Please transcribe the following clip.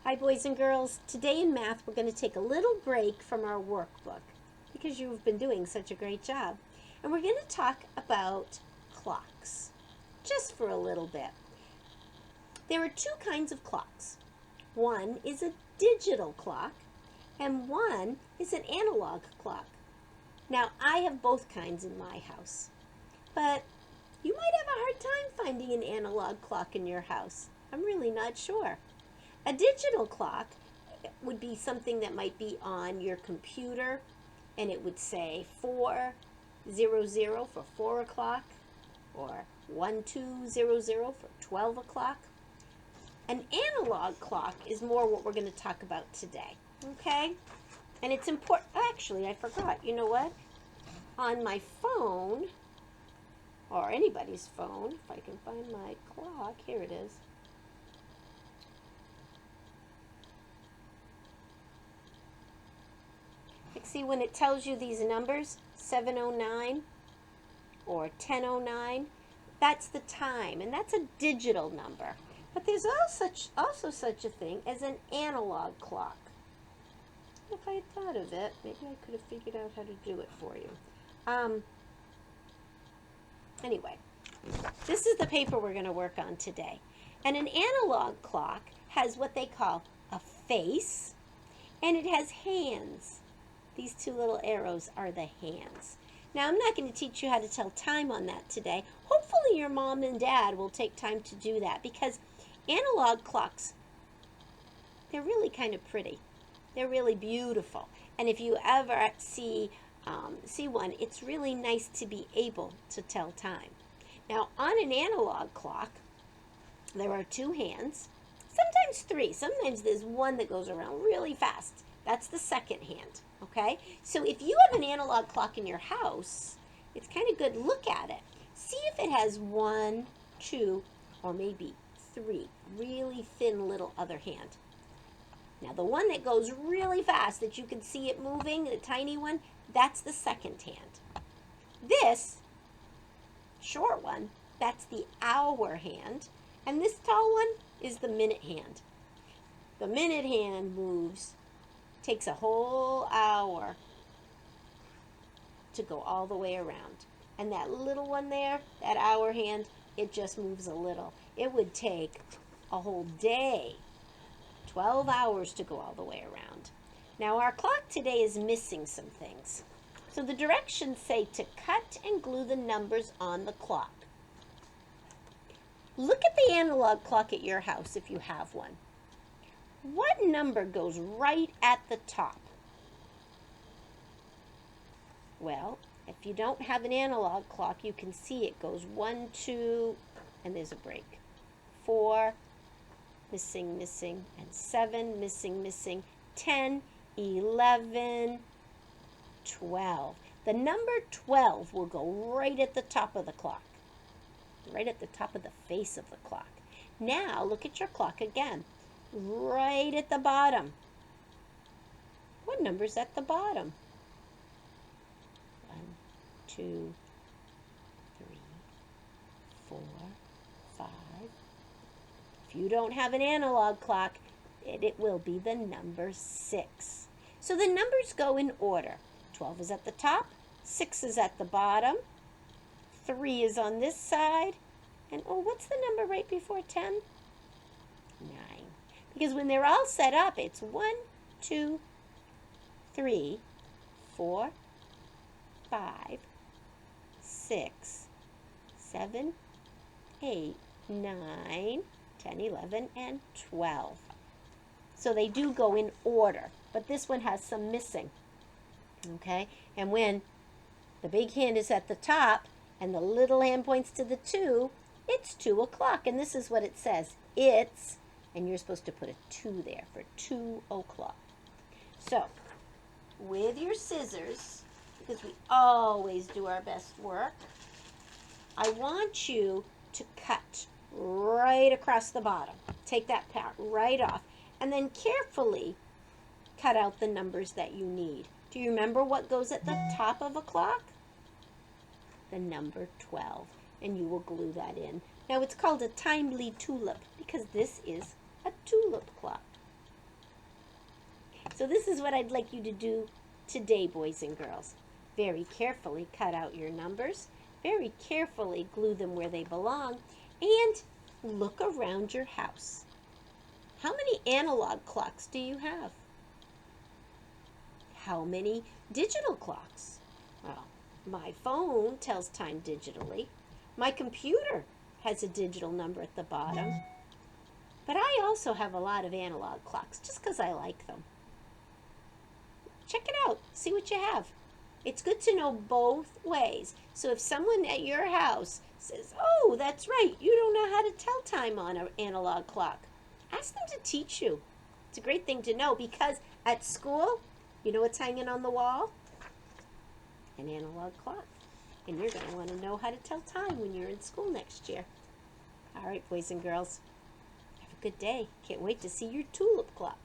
Hi, boys and girls. Today in math, we're going to take a little break from our workbook because you've been doing such a great job. And we're going to talk about clocks just for a little bit. There are two kinds of clocks. One is a digital clock, and one is an analog clock. Now, I have both kinds in my house, but you might have a hard time finding an analog clock in your house. I'm really not sure. A digital clock would be something that might be on your computer, and it would say 400 for 4 o'clock or 1200 for 12 o'clock. An analog clock is more what we're going to talk about today, okay? And it's important. Actually, I forgot. You know what? On my phone, or anybody's phone, if I can find my clock, here it is. See, when it tells you these numbers, 7:09 or 10:09, that's the time, and that's a digital number. But there's also such a thing as an analog clock. If I had thought of it, maybe I could have figured out how to do it for you. Anyway, this is the paper we're going to work on today. And an analog clock has what they call a face, and it has hands. These two little arrows are the hands. Now, I'm not going to teach you how to tell time on that today. Hopefully your mom and dad will take time to do that, because analog clocks, they're really kind of pretty. They're really beautiful. And if you ever see one, it's really nice to be able to tell time. Now, on an analog clock, there are two hands, sometimes three. Sometimes there's one that goes around really fast. That's the second hand, okay? So if you have an analog clock in your house, it's kind of good. Look at it. See if it has one, two, or maybe three really thin little other hand. Now, the one that goes really fast that you can see it moving, the tiny one, that's the second hand. This short one, that's the hour hand. And this tall one is the minute hand. The minute hand takes a whole hour to go all the way around. And that little one there, that hour hand, it just moves a little. It would take a whole day, 12 hours to go all the way around. Now, our clock today is missing some things. So the directions say to cut and glue the numbers on the clock. Look at the analog clock at your house if you have one. What number goes right at the top? Well, if you don't have an analog clock, you can see it goes 1, 2, and there's a break. 4, missing, and 7, missing, 10, 11, 12. The number 12 will go right at the top of the clock, right at the top of the face of the clock. Now, look at your clock again. Right at the bottom. What number's at the bottom? 1, 2, 3, 4, 5. If you don't have an analog clock, it will be the number 6. So the numbers go in order. 12 is at the top, 6 is at the bottom, 3 is on this side, and what's the number right before 10? 9. Because when they're all set up, it's 1, 2, 3, 4, 5, 6, 7, 8, 9, 10, 11, and 12. So they do go in order, but this one has some missing. Okay? And when the big hand is at the top and the little hand points to the 2, it's 2 o'clock. And this is what it says. It's, and you're supposed to put a 2 there for 2 o'clock. So, with your scissors, because we always do our best work, I want you to cut right across the bottom. Take that part right off. And then carefully cut out the numbers that you need. Do you remember what goes at the top of a clock? The number 12. And you will glue that in. Now, it's called a timely tulip because this is a tulip clock. So this is what I'd like you to do today, boys and girls. Very carefully cut out your numbers. Very carefully glue them where they belong. And look around your house. How many analog clocks do you have? How many digital clocks? Well, my phone tells time digitally. My computer has a digital number at the bottom. But I also have a lot of analog clocks just because I like them. Check it out. See what you have. It's good to know both ways. So if someone at your house says, oh, that's right, you don't know how to tell time on an analog clock, ask them to teach you. It's a great thing to know because at school, you know what's hanging on the wall? An analog clock. And you're going to want to know how to tell time when you're in school next year. All right, boys and girls, have a good day. Can't wait to see your tulip clock.